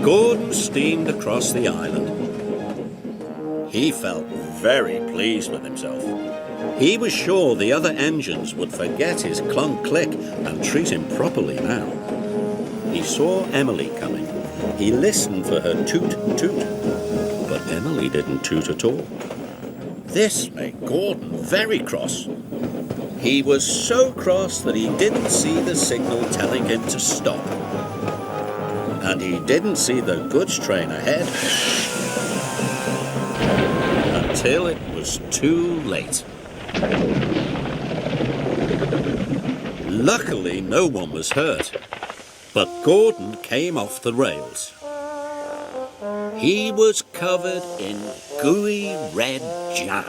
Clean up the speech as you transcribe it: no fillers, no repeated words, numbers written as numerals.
Gordon steamed across the island. He felt very pleased with himself. He was sure the other engines would forget his clunk click and treat him properly now. He saw Emily coming. He listened for her toot toot, but Emily didn't toot at all. This made Gordon very cross. He was so cross that he didn't see the signal telling him to stop. And he didn't see the goods train ahead until it was too late. Luckily, no one was hurt, but Gordon came off the rails. He was covered in gooey red jam.